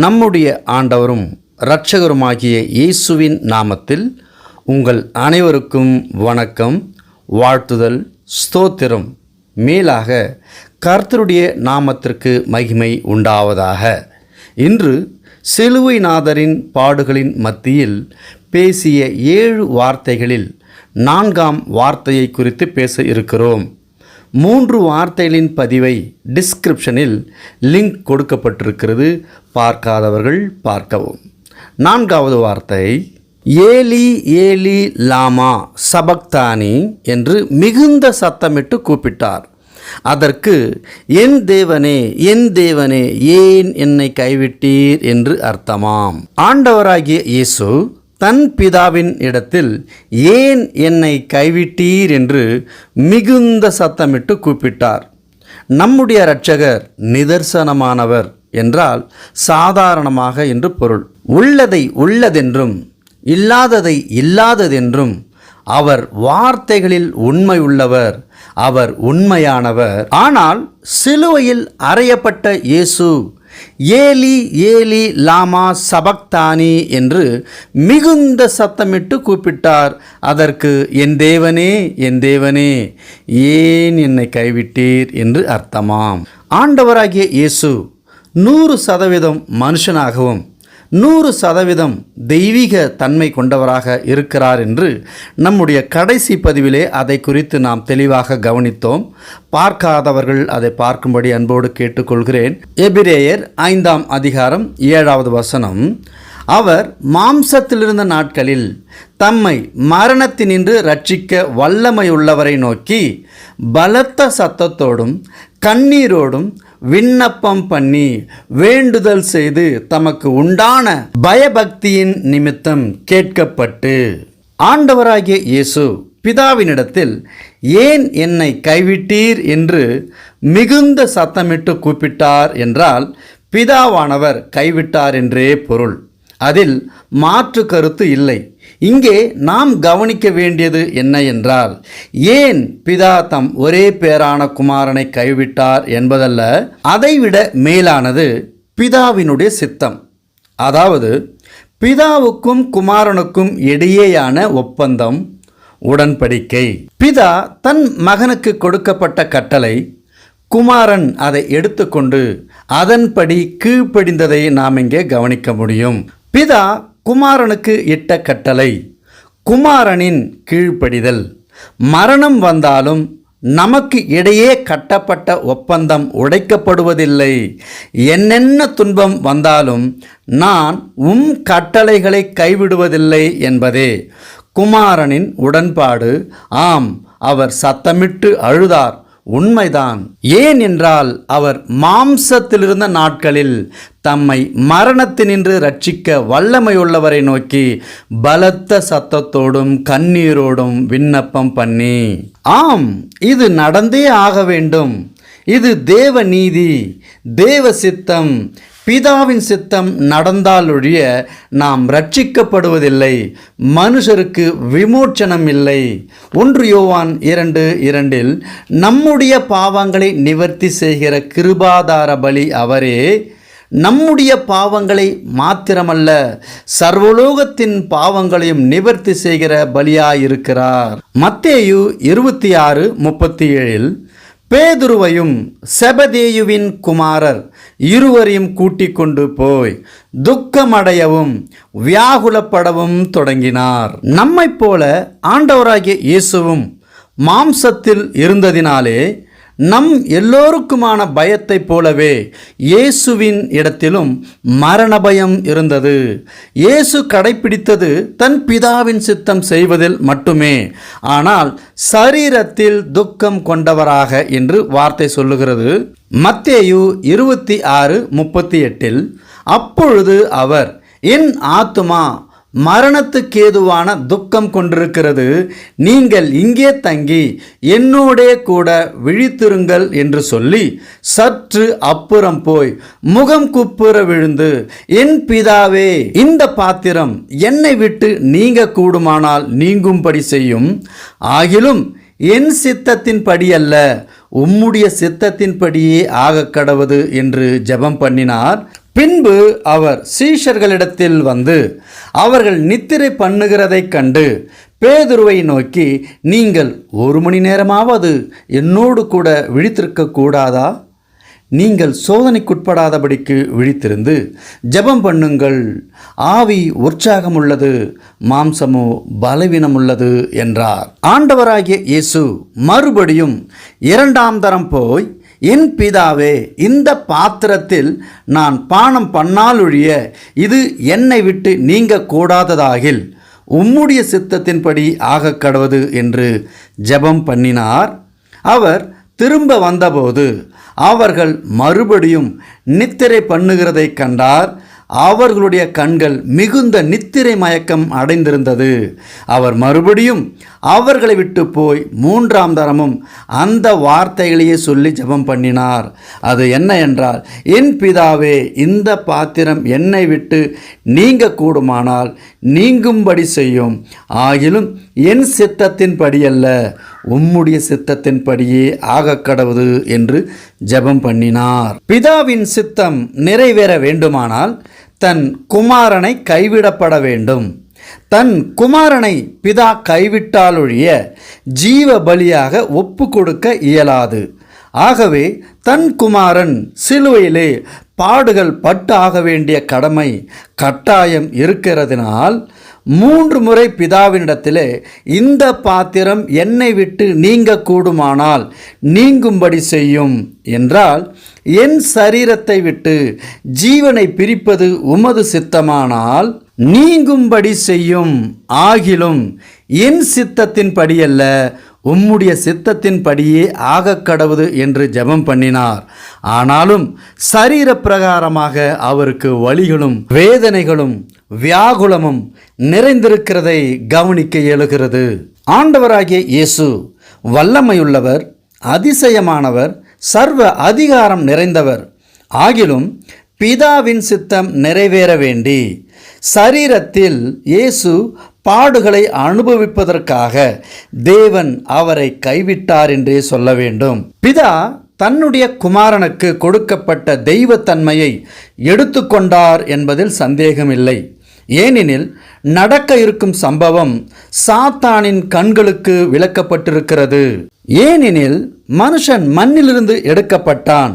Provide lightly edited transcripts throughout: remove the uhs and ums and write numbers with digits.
நம்முடைய ஆண்டவரும் இரட்சகருமாகிய இயேசுவின் நாமத்தில் உங்கள் அனைவருக்கும் வணக்கம், வாழ்த்துதல், ஸ்தோத்திரம். மேலாக கர்த்தருடைய நாமத்திற்கு மகிமை உண்டாவதாக. இன்று சிலுவைநாதரின் பாடுகளின் மத்தியில் பேசிய 7 வார்த்தைகளில் 4ஆம் வார்த்தையை குறித்து பேச இருக்கிறோம். 3 வார்த்தைகளின் பதிவை டிஸ்கிரிப்ஷனில் லிங்க் கொடுக்கப்பட்டிருக்கிறது. பார்க்காதவர்கள் பார்க்கவும். 4வது வார்த்தை, ஏலி ஏலி லாமா சபக்தானி என்று மிகுந்த சத்தமிட்டு கூப்பிட்டார். அதற்கு என் தேவனே என் தேவனே ஏன் என்னை கைவிட்டீர் என்று அர்த்தமாம். ஆண்டவராகிய இயேசு தன் பிதாவின் இடத்தில் ஏன் என்னை கைவிட்டீர் என்று மிகுந்த சத்தமிட்டு கூப்பிட்டார். நம்முடைய இரட்சகர் நிதர்சனமானவர் என்றால் சாதாரணமாக என்று பொருள். உள்ளதை உள்ளதென்றும் இல்லாததை இல்லாததென்றும் அவர் வார்த்தைகளில் உண்மை உள்ளவர், அவர் உண்மையானவர். ஆனால் சிலுவையில் அறையப்பட்ட இயேசு ஏலி ஏலி லாமா சபக்தானி என்று மிகுந்த சத்தமிட்டு கூப்பிட்டார். அதற்கு என் தேவனே என் தேவனே ஏன் என்னை கைவிட்டீர் என்று அர்த்தமாம். ஆண்டவராகிய இயேசு 100% மனுஷனாகவும் 100% தெய்வீக தன்மை கொண்டவராக இருக்கிறார் என்று நம்முடைய கடைசி பதிவிலே அதை குறித்து நாம் தெளிவாக கவனித்தோம். பார்க்காதவர்கள் அதை பார்க்கும்படி அன்போடு கேட்டுக்கொள்கிறேன். எபிரேயர் 5ஆம் அதிகாரம் 7வது வசனம், அவர் மாம்சத்திலிருந்த நாட்களில் தம்மை மரணத்தினின்று ரட்சிக்க வல்லமையுள்ளவரை நோக்கி பலத்த சத்தத்தோடும் கண்ணீரோடும் விண்ணப்பம் பண்ணி வேண்டுதல் செய்து தமக்கு உண்டான பயபக்தியின் நிமித்தம் கேட்கப்பட்டு. ஆண்டவராகிய இயேசு பிதாவினிடத்தில் ஏன் என்னை கைவிட்டீர் என்று மிகுந்த சத்தமிட்டு கூப்பிட்டார் என்றால் பிதாவானவர் கைவிட்டார் என்றே பொருள். அதில் மாற்று கருத்து இல்லை. இங்கே நாம் கவனிக்க வேண்டியது என்ன என்றால், ஏன் பிதா தம் ஒரே பேரான குமாரனை கைவிட்டார் என்பதல்ல, அதைவிட மேலானது பிதாவினுடைய சித்தம். அதாவது பிதாவுக்கும் குமாரனுக்கும் இடையேயான ஒப்பந்தம், உடன்படிக்கை. பிதா தன் மகனுக்கு கொடுக்கப்பட்ட கட்டளை, குமாரன் அதை எடுத்துக்கொண்டு அதன்படி கீழ்ப்படிந்ததை நாம் இங்கே கவனிக்க முடியும். பிதா குமாரனுக்கு இட்ட கட்டளை, குமாரனின் கீழ்ப்படிதல். மரணம் வந்தாலும் நமக்கு இடையே கட்டப்பட்ட ஒப்பந்தம் உடைக்கப்படுவதில்லை. என்னென்ன துன்பம் வந்தாலும் நான் கட்டளைகளை கைவிடுவதில்லை என்பதே குமாரனின் உடன்பாடு. ஆம், அவர் சத்தமிட்டு அழுதார், உண்மைதான். ஏன் என்றால் அவர் மாம்சத்திலிருந்த நாட்களில் தம்மை மரணத்தினின்று ரட்சிக்க வல்லமையுள்ளவரை நோக்கி பலத்த சத்தத்தோடும் கண்ணீரோடும் விண்ணப்பம் பண்ணி. ஆம், இது நடந்தே ஆக வேண்டும். இது தேவ நீதி, தேவ சித்தம். பிதாவின் சித்தம் நடந்தாலொழிய நாம் ரட்சிக்கப்படுவதில்லை, மனுஷருக்கு விமோச்சனம் இல்லை. 1 யோவான் 2:2 நம்முடைய பாவங்களை நிவர்த்தி செய்கிற கிருபாதார பலி அவரே. நம்முடைய பாவங்களை மாத்திரமல்ல, சர்வலோகத்தின் பாவங்களையும் நிவர்த்தி செய்கிற பலியாயிருக்கிறார். மத்தேயு 26:37 பேதுருவையும் செபதேயுவின் குமாரர் இருவரையும் கூட்டிக் கொண்டு போய் துக்கமடையவும் வியாகுலப்படவும் தொடங்கினார். நம்மைப் போல ஆண்டவராகிய இயேசுவும் மாம்சத்தில் இருந்ததினாலே நம் எல்லோருக்குமான பயத்தைப் போலவே இயேசுவின் இடத்திலும் மரண பயம் இருந்தது. இயேசு கடைப்பிடித்தது தன் பிதாவின் சித்தம் செய்வதில் மட்டுமே, ஆனால் சரீரத்தில் துக்கம் கொண்டவராக என்று வார்த்தை சொல்லுகிறது. மத்தேயு 26:38 அப்பொழுது அவர், என் ஆத்துமா மரணத்துக்கேதுவான துக்கம் கொண்டிருக்கிறது, நீங்கள் இங்கே தங்கி என்னோடே கூட விழித்திருங்கள் என்று சொல்லி சற்று அப்புறம் போய் முகம் குப்புற விழுந்து, என் பிதாவே, இந்த பாத்திரம் என்னை விட்டு நீங்க கூடுமானால் நீங்கும்படி செய்யும், ஆகிலும் என் சித்தத்தின்படி அல்ல உம்முடைய சித்தத்தின்படியே ஆக கடவது என்று ஜெபம் பண்ணினார். பின்பு அவர் சீஷர்களிடத்தில் வந்து அவர்கள் நித்திரை பண்ணுகிறதைக் கண்டு பேதுருவை நோக்கி, நீங்கள் 1 மணி நேரமாவது என்னோடு கூட விழித்திருக்க கூடாதா? நீங்கள் சோதனைக்குட்படாதபடிக்கு விழித்திருந்து ஜெபம் பண்ணுங்கள். ஆவி உற்சாகம் உள்ளது, மாம்சமோ பலவீனம் உள்ளது என்றார். ஆண்டவராகிய இயேசு மறுபடியும் 2ஆம் தரம் போய், என் பிதாவே, இந்த பாத்திரத்தில் நான் பானம் பண்ணாலொழிய இது என்னை விட்டு நீங்க கூடாததாகில் உம்முடைய சித்தத்தின்படி ஆகக் கடவது என்று ஜெபம் பண்ணினார். அவர் திரும்ப வந்தபோது அவர்கள் மறுபடியும் நித்திரை பண்ணுகிறதை கண்டார். அவர்களுடைய கண்கள் மிகுந்த நித்திரை மயக்கம் அடைந்திருந்தது. அவர் மறுபடியும் அவர்களை விட்டு போய் 3ஆம் தரமும் அந்த வார்த்தைகளையே சொல்லி ஜெபம் பண்ணினார். அது என்ன என்றால், என் பிதாவே, இந்த பாத்திரம் என்னை விட்டு நீங்க கூடுமானால் நீங்கும்படி செய்யும். ஆகிலும் என் சித்தத்தின்படி அல்ல, உம்முடைய சித்தத்தின்படியே ஆகக்கடவுது என்று ஜெபம் பண்ணினார். பிதாவின் சித்தம் நிறைவேற வேண்டுமானால் தன் குமாரனை கைவிடப்பட வேண்டும். தன் குமாரனை பிதா கைவிட்டாலொழிய ஜீவ பலியாக ஒப்பு கொடுக்க இயலாது. ஆகவே தன் குமாரன் சிலுவையிலே பாடுகள் பட்டு ஆக வேண்டிய கடமை கட்டாயம் இருக்கிறதினால் 3 முறை பிதாவினிடத்திலே, இந்த பாத்திரம் என்னை விட்டு நீங்க கூடுமானால் நீங்கும்படி செய்யும் என்றால், என் சரீரத்தை விட்டு ஜீவனை பிரிப்பது உமது சித்தமானால் நீங்கும்படி செய்யும். ஆகிலும் என் சித்தத்தின்படியல்ல, உம்முடைய சித்தத்தின்படியே ஆகக்கடவுது என்று ஜெபம் பண்ணினார். ஆனாலும் சரீர பிரகாரமாக அவருக்கு வலிகளும் வேதனைகளும் வியாகுலமும் நிறைந்திருக்கிறதை கவனிக்க இயலுகிறது. ஆண்டவராகிய இயேசு வல்லமையுள்ளவர், அதிசயமானவர், சர்வ அதிகாரம் நிறைந்தவர். ஆகிலும் பிதாவின் சித்தம் நிறைவேற வேண்டி சரீரத்தில் இயேசு பாடுகளை அனுபவிப்பதற்காக தேவன் அவரை கைவிட்டார் என்றே சொல்ல வேண்டும். பிதா தன்னுடைய குமாரனுக்கு கொடுக்கப்பட்ட தெய்வத்தன்மையை எடுத்துக்கொண்டார் என்பதில் சந்தேகமில்லை. ஏனெனில் நடக்க இருக்கும் சம்பவம் சாத்தானின் கண்களுக்கு விளக்கப்பட்டிருக்கிறது. ஏனெனில் மனுஷன் மண்ணிலிருந்து எடுக்கப்பட்டான்,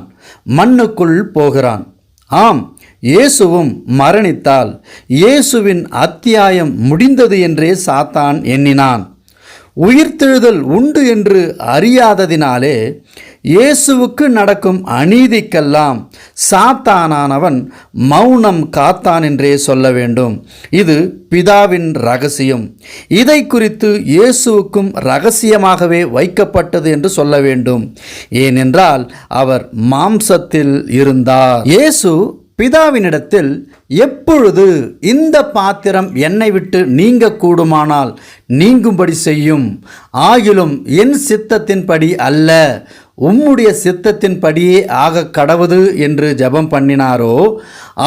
மண்ணுக்குள் போகிறான். ஆம், இயேசுவும் மரணித்தால் இயேசுவின் அத்தியாயம் முடிந்தது என்றே சாத்தான் எண்ணினான். உயிர்த்தெழுதல் உண்டு என்று அறியாததினாலே இயேசுவுக்கு நடக்கும் அநீதிக்கெல்லாம் சாத்தானானவன் மௌனம் காத்தான் என்றே சொல்ல வேண்டும். இது பிதாவின் ரகசியம். இதை குறித்து இயேசுவுக்கும் ரகசியமாகவே வைக்கப்பட்டது என்று சொல்ல வேண்டும். ஏனென்றால் அவர் மாம்சத்தில் இருந்தார். இயேசு பிதாவினிடத்தில் எப்பொழுது இந்த பாத்திரம் என்னை விட்டு நீங்க கூடுமானால் நீங்கும்படி செய்யும், ஆகிலும் என் சித்தத்தின்படி அல்ல, உம்முடைய சித்தத்தின்படியே ஆக கடவுது என்று ஜெபம் பண்ணினாரோ,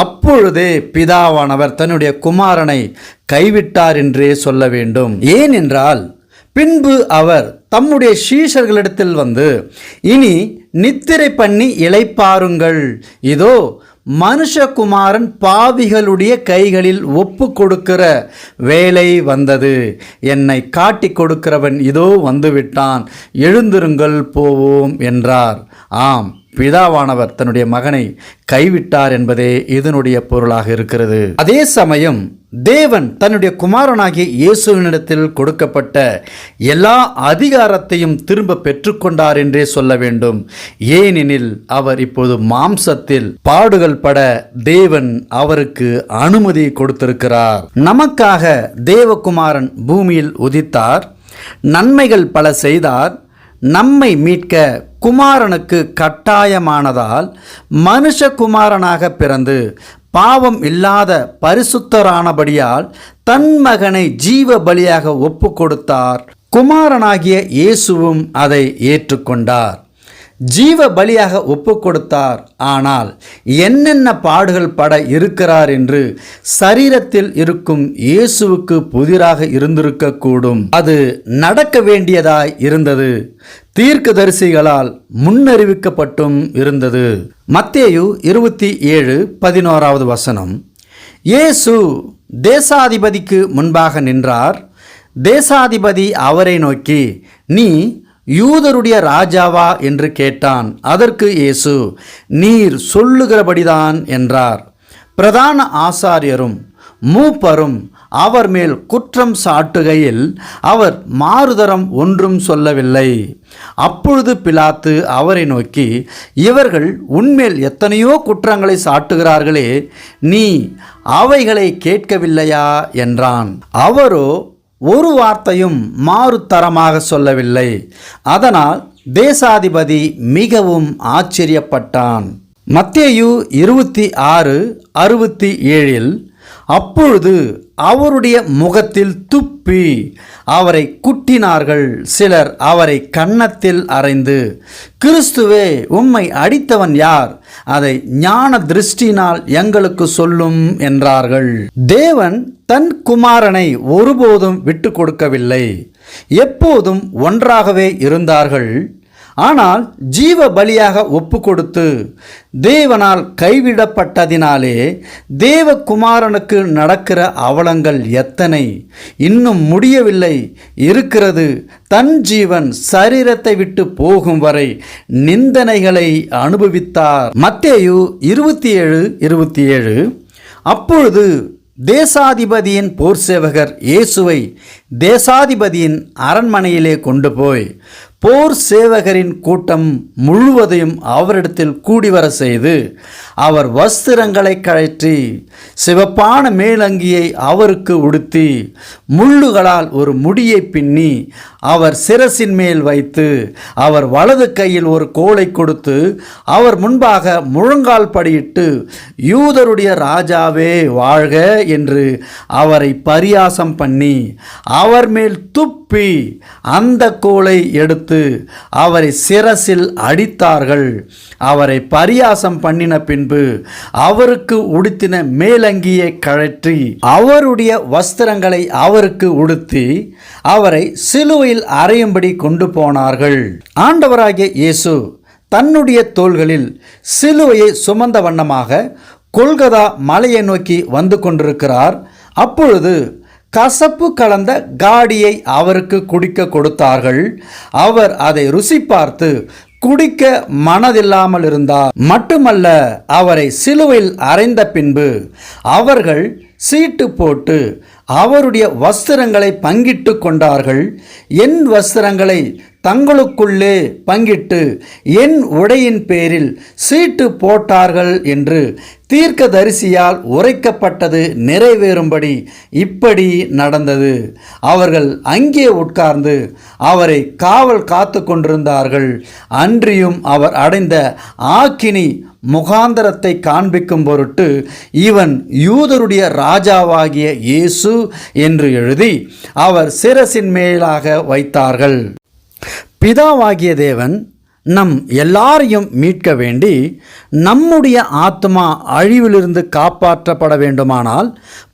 அப்பொழுதே பிதாவானவர் தன்னுடைய குமாரனை கைவிட்டார் என்றே சொல்ல வேண்டும். ஏனென்றால் பின்பு அவர் தம்முடைய சீஷர்களிடத்தில் வந்து, இனி நித்திரை பண்ணி இளைப்பாருங்கள், இதோ மனுஷகுமாரன் பாவிகளுடைய கைகளில் ஒப்பு கொடுக்கிற வேலை வந்தது, என்னை காட்டி கொடுக்கிறவன் இதோ வந்துவிட்டான், எழுந்திருங்கள் போவோம் என்றார். ஆம், பிதாவானவர் தன்னுடைய மகனை கைவிட்டார் என்பதே இதனுடைய பொருளாக இருக்கிறது. அதே சமயம் தேவன் தன்னுடைய குமாரனாகிய இயேசுவினிடத்தில் கொடுக்கப்பட்ட எல்லா அதிகாரத்தையும் திரும்ப பெற்றுக்கொண்டார் என்றே சொல்ல வேண்டும். ஏனெனில் அவர் இப்போது மாம்சத்தில் பாடுகள் பட தேவன் அவருக்கு அனுமதி கொடுத்திருக்கிறார். நமக்காக தேவகுமாரன் பூமியில் உதித்தார், நன்மைகள் பல செய்தார். நம்மை மீட்க குமாரனுக்கு கட்டாயமானதால் மனுஷகுமாரனாக பிறந்து பாவம் இல்லாத பரிசுத்தரானபடியால் தன் மகனை ஜீவ பலியாக ஒப்பு கொடுத்தார். குமாரனாகிய இயேசுவும் அதை ஏற்றுக்கொண்டார். ஜீவ பலியாக ஒப்பு கொடுத்தார். ஆனால் என்னென்ன பாடுகள் பட இருக்கிறார் என்று சரீரத்தில் இருக்கும் இயேசுவுக்கு புதிராக இருந்திருக்கக்கூடும். அது நடக்க வேண்டியதாய் இருந்தது. தீர்க்கதரிசிகளால் முன்னறிவிக்கப்பட்டும் இருந்தது. மத்தேயு 27:11 இயேசு தேசாதிபதிக்கு முன்பாக நின்றார். தேசாதிபதி அவரை நோக்கி, நீ யூதருடைய ராஜாவா என்று கேட்டான். அதற்கு இயேசு, நீர் சொல்லுகிறபடிதான் என்றார். பிரதான ஆசாரியரும் மூப்பரும் அவர் மேல் குற்றம் சாட்டுகையில் அவர் மாறுதரம் ஒன்றும் சொல்லவில்லை. அப்பொழுது பிலாத்து அவரை நோக்கி, இவர்கள் உன்மேல் எத்தனையோ குற்றங்களை சாட்டுகிறார்களே, நீ அவைகளை கேட்கவில்லையா என்றான். அவரோ ஒரு வார்த்தையும் மாறுதரமாக சொல்லவில்லை. அதனால் தேசாதிபதி மிகவும் ஆச்சரியப்பட்டான். மத்தேயு 26:67 அப்பொழுது அவருடைய முகத்தில் துப்பி அவரை குட்டினார்கள். சிலர் அவரை கன்னத்தில் அறைந்து, கிறிஸ்துவே, உம்மை அடித்தவன் யார்? அதை ஞான திருஷ்டினால் எங்களுக்கு சொல்லும் என்றார்கள். தேவன் தன் குமாரனை ஒருபோதும் விட்டு கொடுக்கவில்லை. எப்போதும் ஒன்றாகவே இருந்தார்கள். ஆனால் ஜீவ பலியாக ஒப்பு கொடுத்து தேவனால் கைவிடப்பட்டதினாலே தேவகுமாரனுக்கு நடக்கிற அவலங்கள் எத்தனை! இன்னும் முடியவில்லை, இருக்கிறது. தன் ஜீவன் சரீரத்தை விட்டு போகும் வரை நிந்தனைகளை அனுபவித்தார். மத்தேயு 27:27 அப்பொழுது தேசாதிபதியின் போர் சேவகர் இயேசுவை தேசாதிபதியின் அரண்மனையிலே கொண்டு போய் போர் சேவகரின் கூட்டம் முழுவதையும் அவரிடத்தில் கூடிவர செய்து அவர் வஸ்திரங்களை கழற்றி சிவப்பான மேலங்கியை அவருக்கு உடுத்தி முள்ளுகளால் ஒரு முடியை பின்னி அவர் சிரசின் மேல் வைத்து அவர் வலது கையில் ஒரு கோலை கொடுத்து அவர் முன்பாக முழங்கால் படியிட்டு, யூதருடைய ராஜாவே வாழ்க என்று அவரை பரியாசம் பண்ணி அவர் மேல் துப்பி அந்த கோலை எடுத்து அவரை சிரசில் அடித்தார்கள். அவரை பரியாசம் பண்ணின பின்பு அவருக்கு உடுத்தின மேலங்கியை கழற்றி அவருடைய வஸ்திரங்களை அவருக்கு உடுத்தி அவரை சிலுவையில் அறையும்படி கொண்டு போனார்கள். ஆண்டவராகிய இயேசு தன்னுடைய தோள்களில் சிலுவையை சுமந்த வண்ணமாக கொல்கதா மலையை நோக்கி வந்து கொண்டிருக்கிறார். அப்பொழுது கசப்பு கலந்த காடியை அவருக்கு குடிக்க கொடுத்தார்கள். அவர் அதை ருசி பார்த்து குடிக்க மனதில்லாமல் இருந்தார். மட்டுமல்ல, அவரை சிலுவையில் அறைந்த பின்பு அவர்கள் சீட்டு போட்டு அவருடைய வஸ்திரங்களை பங்கிட்டு கொண்டார்கள். என் வஸ்திரங்களை தங்களுக்குள்ளே பங்கிட்டு என் உடையின் பேரில் சீட்டு போட்டார்கள் என்று தீர்க்கதரிசியால் உரைக்கப்பட்டது நிறைவேறும்படி இப்படி நடந்தது. அவர்கள் அங்கே உட்கார்ந்து அவரை காவல் காத்து கொண்டிருந்தார்கள். அன்றியும் அவர் அடைந்த ஆக்கினி முகாந்தரத்தை காண்பிக்கும் பொருட்டு இவன் யூதருடைய ராஜாவாகிய இயேசு என்று எழுதி அவர் சிரசின் மேலாக வைத்தார்கள். பிதாவாகிய தேவன் நம் எல்லாரையும் மீட்க வேண்டி நம்முடைய ஆத்மா அழிவிலிருந்து காப்பாற்றப்பட வேண்டுமானால்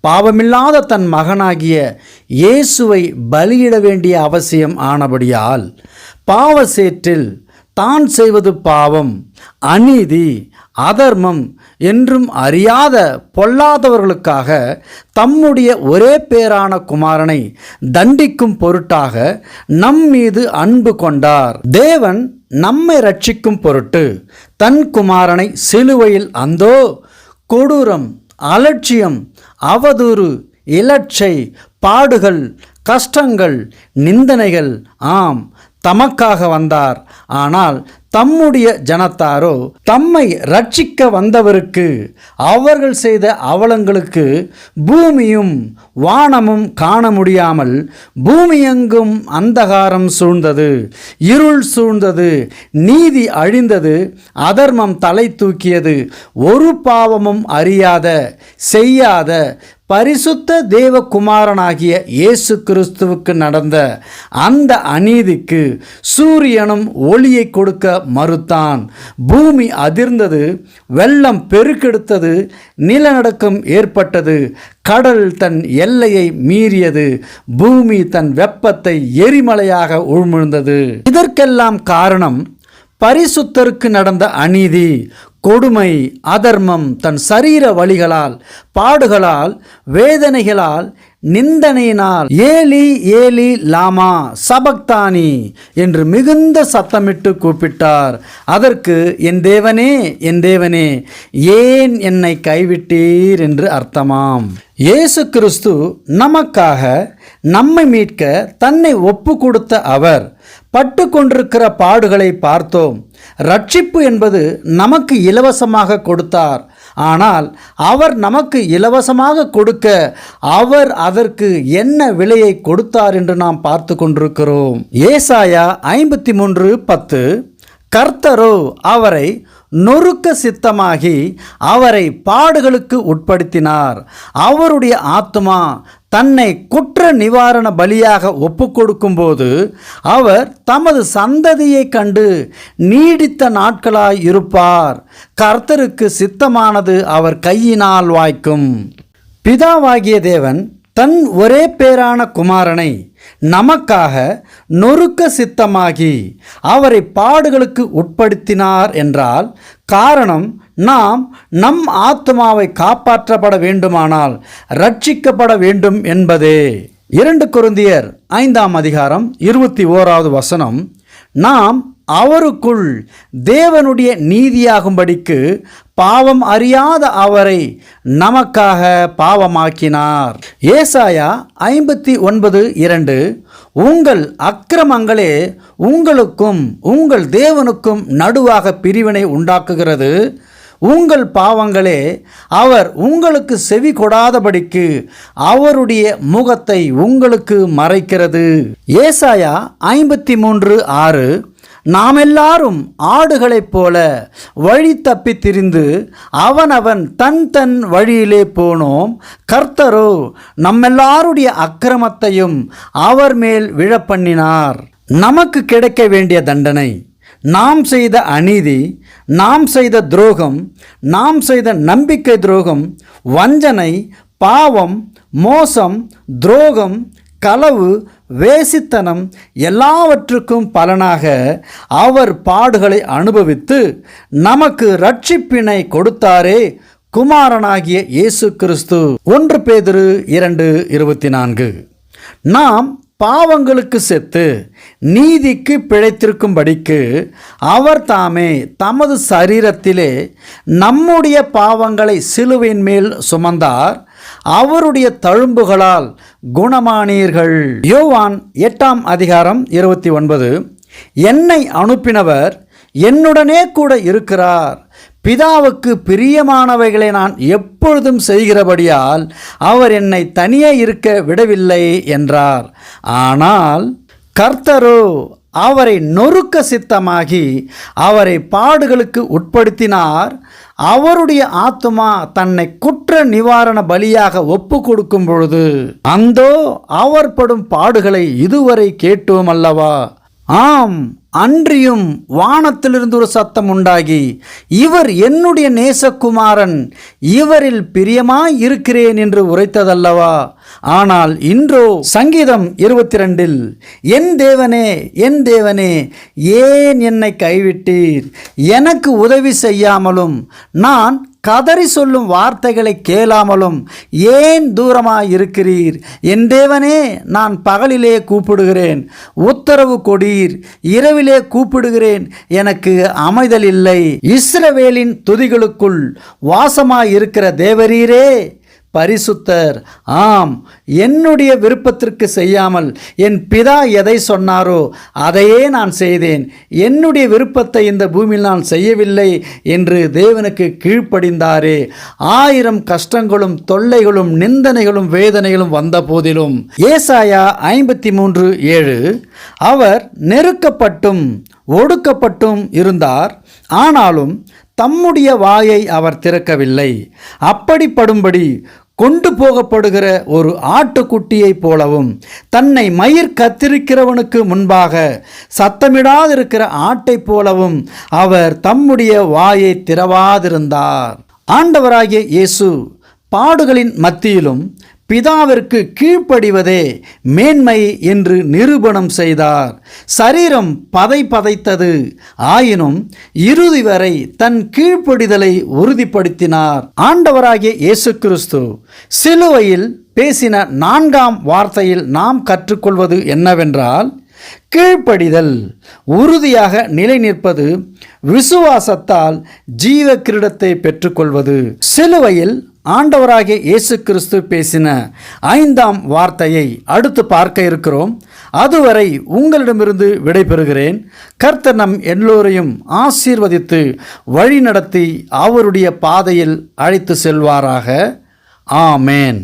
பாவமில்லாத தன் மகனாகிய இயேசுவை பலியிட வேண்டிய அவசியம் ஆனபடியால் பாவசேற்றில் தான் செய்வது பாவம், அநீதி, அதர்மம் என்றும் அறியாத பொல்லாதவர்களுக்காக தம்முடைய ஒரே பேரான குமாரனை தண்டிக்கும் பொருட்டாக நம் மீது அன்பு கொண்டார். தேவன் நம்மை ரட்சிக்கும் பொருட்டு தன் குமாரனை சிலுவையில் அந்தோ கொடூரம், அலட்சியம், அவதூறு, இலட்சை, பாடுகள், கஷ்டங்கள், நிந்தனைகள், ஆம், தமக்காக வந்தார். ஆனால் தம்முடைய ஜனத்தாரோ தம்மை ரட்சிக்க வந்தவருக்கு அவர்கள் செய்த அவலங்களுக்கு பூமியும் வானமும் காண முடியாமல் பூமியெங்கும் அந்தகாரம் சூழ்ந்தது, இருள் சூழ்ந்தது, நீதி அழிந்தது, அதர்மம் தலை தூக்கியது. ஒரு பாவமும் அறியாத, செய்யாத, பரிசுத்த தேவகுமாரனாகிய இயேசு கிறிஸ்துவுக்கு நடந்த அந்த அநீதிக்கு சூரியனும் ஒளியை கொடுக்க மறுத்தான். பூமி அதிர்ந்தது, வெள்ளம் பெருக்கெடுத்தது, நிலநடுக்கம் ஏற்பட்டது, கடல் தன் எல்லையை மீறியது, பூமி தன் வெப்பத்தை எரிமலையாக உமிழ்ந்தது. இதற்கெல்லாம் காரணம் பரிசுத்தருக்கு நடந்த அநீதி, கொடுமை, அதர்மம் தன் சரீர வலிகளால், பாடுகளால், வேதனைகளால், நிந்தனையினால் ஏலி ஏலி லாமா சபக்தானி என்று மிகுந்த சத்தமிட்டு கூப்பிட்டார். அதற்கு என் தேவனே, என் தேவனே, ஏன் என்னை கைவிட்டீர் என்று அர்த்தமாம். இயேசு கிறிஸ்து நமக்காக நம்மை மீட்க தன்னை ஒப்பு கொடுத்த அவர் பட்டு கொண்டிருக்கிற பாடுகளை பார்த்தோம். ரட்சிப்பு என்பது நமக்கு இலவசமாக கொடுத்தார். ஆனால் அவர் நமக்கு இலவசமாக கொடுக்க அவர் அதற்கு என்ன விலையை கொடுத்தார் என்று நாம் பார்த்து கொண்டிருக்கிறோம். ஏசாயா 53:10 கர்த்தரோ அவரை நொறுக்க சித்தமாகி அவரை பாடுகளுக்கு உட்படுத்தினார். அவருடைய ஆத்துமா தன்னை குற்ற நிவாரண பலியாக ஒப்பு கொடுக்கும்போது அவர் தமது சந்ததியை கண்டு நீடித்த நாட்களாய் இருப்பார். கர்த்தருக்கு சித்தமானது அவர் கையினால் வாய்க்கும். பிதாவாகிய தேவன் தன் ஒரே பேரான குமாரனை நமக்காக நொறுக்க சித்தமாகி அவரை பாடுகளுக்கு உட்படுத்தினார் என்றால் காரணம் நாம் நம் ஆத்மாவை காப்பாற்றப்பட வேண்டுமானால் ரட்சிக்கப்பட வேண்டும் என்பதே. 2 கொரிந்தியர் 5:21 நாம் அவருக்குள் தேவனுடைய நீதியாகும்படிக்கு பாவம் அறியாத அவரை நமக்காக பாவமாக்கினார். ஏசாயா 59:2 உங்கள் அக்கிரமங்களே உங்களுக்கும் உங்கள் தேவனுக்கும் நடுவாக பிரிவினை உண்டாக்குகிறது. உங்கள் பாவங்களே அவர் உங்களுக்கு செவி கொடாதபடிக்கு அவருடைய முகத்தை உங்களுக்கு மறைக்கிறது. ஏசாயா 53:6 நாம் எல்லாரும் ஆடுகளைப் போல வழி தப்பி திரிந்து அவனவன் தன் தன் வழியிலே போனோம். கர்த்தரோ நம்மெல்லாருடைய அக்கிரமத்தையும் அவர் மேல் விழப்பண்ணினார். நமக்கு கிடைக்க வேண்டிய தண்டனை, நாம் செய்த அநீதி, நாம் செய்த துரோகம், நாம் செய்த நம்பிக்கை துரோகம், வஞ்சனை, பாவம், மோசம், துரோகம், களவு, வேசித்தனம் எல்லாவற்றுக்கும் பலனாக அவர் பாடுகளை அனுபவித்து நமக்கு ரட்சிப்பினை கொடுத்தாரே குமாரனாகிய இயேசு கிறிஸ்து. 1 பேதுரு 2:24 நாம் பாவங்களுக்கு செத்து நீதிக்கு பிழைத்திருக்கும்படிக்கு அவர் தாமே தமது சரீரத்திலே நம்முடைய பாவங்களை சிலுவையின் மேல் சுமந்தார். அவருடைய தழும்புகளால் குணமானீர்கள். யோவான் 8:29 என்னை அனுப்பினவர் என்னுடனே கூட இருக்கிறார். பிதாவுக்கு பிரியமானவைகளை நான் எப்பொழுதும் செய்கிறபடியால் அவர் என்னை தனியே இருக்க விடவில்லை என்றார். ஆனால் கர்த்தரோ அவரை நொறுக்க சித்தமாகி அவரை பாடுகளுக்கு உட்படுத்தினார். அவருடைய ஆத்துமா தன்னை குற்ற நிவாரண பலியாக ஒப்பு கொடுக்கும் பொழுது அந்தோ அவர் படும் பாடுகளை இதுவரை கேட்டோம் அல்லவா? ஆம், அன்றியும் வானத்திலிருந்து ஒரு சத்தம் உண்டாகி இவர் என்னுடைய நேசகுமாரன், இவரில் பிரியமாய் இருக்கிறேன் என்று உரைத்ததல்லவா? ஆனால் இன்றோ சங்கீதம் 22 என் தேவனே, என் தேவனே, ஏன் என்னை கைவிட்டீர்? எனக்கு உதவி செய்யாமலும் நான் கதறி சொல்லும் வார்த்தைகளை கேளாமலும் ஏன் தூரமாயிருக்கிறீர்? என் தேவனே, நான் பகலிலே கூப்பிடுகிறேன், உத்தரவு கொடீர். இரவிலே கூப்பிடுகிறேன், எனக்கு அமைதல் இல்லை. இஸ்ரவேலின் துதிகளுக்குள் வாசமாயிருக்கிற தேவரீரே பரிசுத்தர். ஆம், என்னுடைய விருப்பத்திற்கு செய்யாமல் என் பிதா எதை சொன்னாரோ அதையே நான் செய்தேன். என்னுடைய விருப்பத்தை இந்த பூமியில் நான் செய்யவில்லை என்று தேவனுக்கு கீழ்ப்படிந்தாரே. 1000 கஷ்டங்களும் தொல்லைகளும் நிந்தனைகளும் வேதனைகளும் வந்த போதிலும் ஏசாயா 53:7 அவர் நெருக்கப்பட்டும் ஒடுக்கப்பட்டும் இருந்தார், ஆனாலும் தம்முடைய வாயை அவர் திறக்கவில்லை. அப்படிப்படும்படி கொண்டு போகப்படுகிற ஒரு ஆட்டுக்குட்டியைப் போலவும், தன்னை மயிர் கத்திரிக்கிறவனுக்கு முன்பாக சத்தமிடாதிருக்கிற ஆட்டைப் போலவும் அவர் தம்முடைய வாயை திறவாதிருந்தார். ஆண்டவராகிய இயேசு பாடுகளின் மத்தியிலும் பிதாவிற்கு கீழ்ப்படிவதே மேன்மை என்று நிரூபணம் செய்தார். சரீரம் பதைத்தது, ஆயினும் இறுதி வரை தன் கீழ்ப்படிதலை உறுதிப்படுத்தினார். ஆண்டவராகிய இயேசு கிறிஸ்து சிலுவையில் பேசின 4ஆம் வார்த்தையில் நாம் கற்றுக்கொள்வது என்னவென்றால், கீழ்ப்படிதல், உறுதியாக நிலை நிற்பது, விசுவாசத்தால் ஜீவ கிரீடத்தை பெற்றுக்கொள்வது. சிலுவையில் ஆண்டவராகிய இயேசு கிறிஸ்து பேசின 5ஆம் வார்த்தையை அடுத்து பார்க்க இருக்கிறோம். அதுவரை உங்களிடமிருந்து விடைபெறுகிறேன். கர்த்தர் நம் எல்லோரையும் ஆசீர்வதித்து வழி நடத்தி அவருடைய பாதையில் அழைத்து செல்வாராக. ஆமேன்.